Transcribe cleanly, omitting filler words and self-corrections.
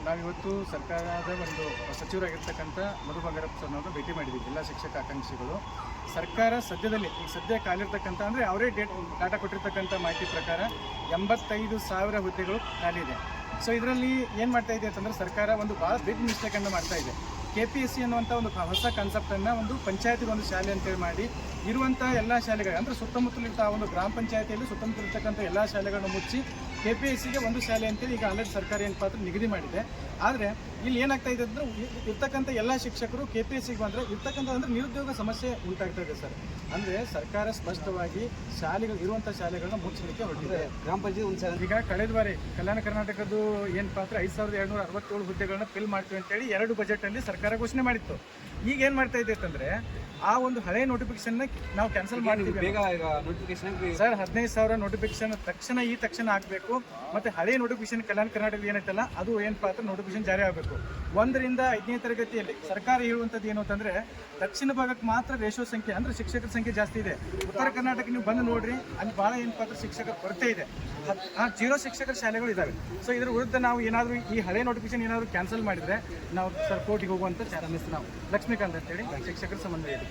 ನಾವಿವತ್ತು ಸರ್ಕಾರದ ಒಂದು ಸಚಿವರಾಗಿರ್ತಕ್ಕಂಥ ಮಧು ಬಂಗಾರಪ್ಪ ಸರ್ನವ್ರನ್ನ ಭೇಟಿ ಮಾಡಿದ್ದೀವಿ. ಎಲ್ಲ ಶಿಕ್ಷಕ ಆಕಾಂಕ್ಷಿಗಳು ಸರ್ಕಾರ ಸದ್ಯದಲ್ಲಿ ಈಗ ಸದ್ಯ ಕಾಲಿರ್ತಕ್ಕಂಥ ಅಂದರೆ ಅವರೇ ಡಾಟಾ ಕೊಟ್ಟಿರ್ತಕ್ಕಂಥ ಮಾಹಿತಿ ಪ್ರಕಾರ 85,000 ಹುದ್ದೆಗಳು ಖಾಲಿ ಇದೆ. ಸೊ ಇದರಲ್ಲಿ ಏನು ಮಾಡ್ತಾ ಇದೆ ಅಂತಂದರೆ ಸರ್ಕಾರ ಒಂದು ಭಾಳ ಬಿಗ್ ಮಿಸ್ಟೇಕನ್ನು ಮಾಡ್ತಾ ಇದೆ. KPSC ಅನ್ನುವಂಥ ಒಂದು ಹೊಸ ಕಾನ್ಸೆಪ್ಟನ್ನು ಒಂದು ಪಂಚಾಯತಿಗೆ ಒಂದು ಶಾಲೆ ಅಂತೇಳಿ ಮಾಡಿ ಇರುವಂಥ ಎಲ್ಲ ಶಾಲೆಗಳು ಅಂದರೆ ಸುತ್ತಮುತ್ತಲಿರ್ತ ಒಂದು ಗ್ರಾಮ ಪಂಚಾಯತಿಯಲ್ಲಿ ಸುತ್ತಮುತ್ತಲಿರ್ತಕ್ಕಂಥ ಎಲ್ಲ ಶಾಲೆಗಳನ್ನು ಮುಚ್ಚಿ KPSCಗೆ ಒಂದು ಶಾಲೆ ಅಂತೇಳಿ ಈಗ ಆಲ್ರೆಡಿ ಸರ್ಕಾರ ಏನು ಪಾತ್ರ ನಿಗದಿ ಮಾಡಿದೆ. ಆದರೆ ಇಲ್ಲಿ ಏನಾಗ್ತಾ ಇದೆ ಅಂದರೆ ಇರ್ತಕ್ಕಂಥ ಎಲ್ಲ ಶಿಕ್ಷಕರು KPSCಗೆ ಬಂದರೆ ಇರ್ತಕ್ಕಂಥ ಅಂದರೆ ನಿರುದ್ಯೋಗ ಸಮಸ್ಯೆ ಉಂಟಾಗ್ತಾ ಇದೆ ಸರ್. ಅಂದರೆ ಸರ್ಕಾರ ಸ್ಪಷ್ಟವಾಗಿ ಶಾಲೆಗಳು ಇರುವಂಥ ಶಾಲೆಗಳನ್ನ ಮುಚ್ಚಲಿಕ್ಕೆ ಹೊರಟಿದೆ. ಗ್ರಾಮ ಪಂಚಾಯತ್ ಒಂದು ಶಾಲೆ ಈಗ ಕಳೆದ ಬಾರಿ ಕಲ್ಯಾಣ ಕರ್ನಾಟಕದ್ದು ಏನು ಪಾತ್ರ 5,267 ಹುದ್ದೆಗಳನ್ನ ಫಿಲ್ ಮಾಡ್ತೀವಿ ಅಂತೇಳಿ 2 ಬಜೆಟಲ್ಲಿ ಸರ್ಕಾರ ಘೋಷಣೆ ಮಾಡಿತ್ತು. ಈಗ ಏನು ಮಾಡ್ತಾ ಇದೆ ಅಂತಂದರೆ ಆ ಒಂದು ಹಳೆ ನೋಟಿಫಿಕೇಶನ್ನ ನಾವು ಕ್ಯಾನ್ಸಲ್ ಮಾಡ್ತೀವಿ. ಬೇಗ ಈಗ ನೋಟಿಫಿಕೇಶನ್ ಸರ್ 15,000 ನೋಟಿಫಿಕೇಶನ್ ತಕ್ಷಣ ಆಗಬೇಕು. ಮತ್ತು ಹಳೆ ನೋಟಿಫಿಕೇಶನ್ ಕಲ್ಯಾಣ ಕರ್ನಾಟಕದ ಏನೈತಲ್ಲ ಅದು ಏನು ಪಾತ್ರ ನೋಟಿಫಿಕೇಶನ್ ಜಾರಿ ಆಗಬೇಕು. 1 ರಿಂದ 5ನೇ ತರಗತಿಯಲ್ಲಿ ಸರ್ಕಾರ ಹೇಳುವಂಥದ್ದು ಏನು ಅಂತಂದರೆ ದಕ್ಷಿಣ ಭಾಗಕ್ಕೆ ಮಾತ್ರ ರೇಷೋ ಸಂಖ್ಯೆ ಅಂದರೆ ಶಿಕ್ಷಕರ ಸಂಖ್ಯೆ ಜಾಸ್ತಿ ಇದೆ. ಉತ್ತರ ಕರ್ನಾಟಕ ನೀವು ಬಂದು ನೋಡ್ರಿ, ಅಲ್ಲಿ ಭಾಳ ಏನು ಪಾತ್ರ ಶಿಕ್ಷಕರ ಕೊರತೆ ಇದೆ. 0 ಶಿಕ್ಷಕರ ಶಾಲೆಗಳು ಇದ್ದಾವೆ. ಸೊ ಇದ್ರ ವಿರುದ್ಧ ನಾವು ಏನಾದರೂ ಈ ಹಳೆ ನೋಟಿಫಿಕೇಶನ್ ಏನಾದರೂ ಕ್ಯಾನ್ಸಲ್ ಮಾಡಿದರೆ ನಾವು ಸರ್ ಕೋರ್ಟಿಗೆ ಹೋಗುವಂಥ ಚಾನ್ಸಸ್ ನಾವು ಲಕ್ಷ್ಮೀಕಾಂತ್ ಅಂತೇಳಿ ಶಿಕ್ಷಕರ ಸಂಬಂಧ ಇದೆ.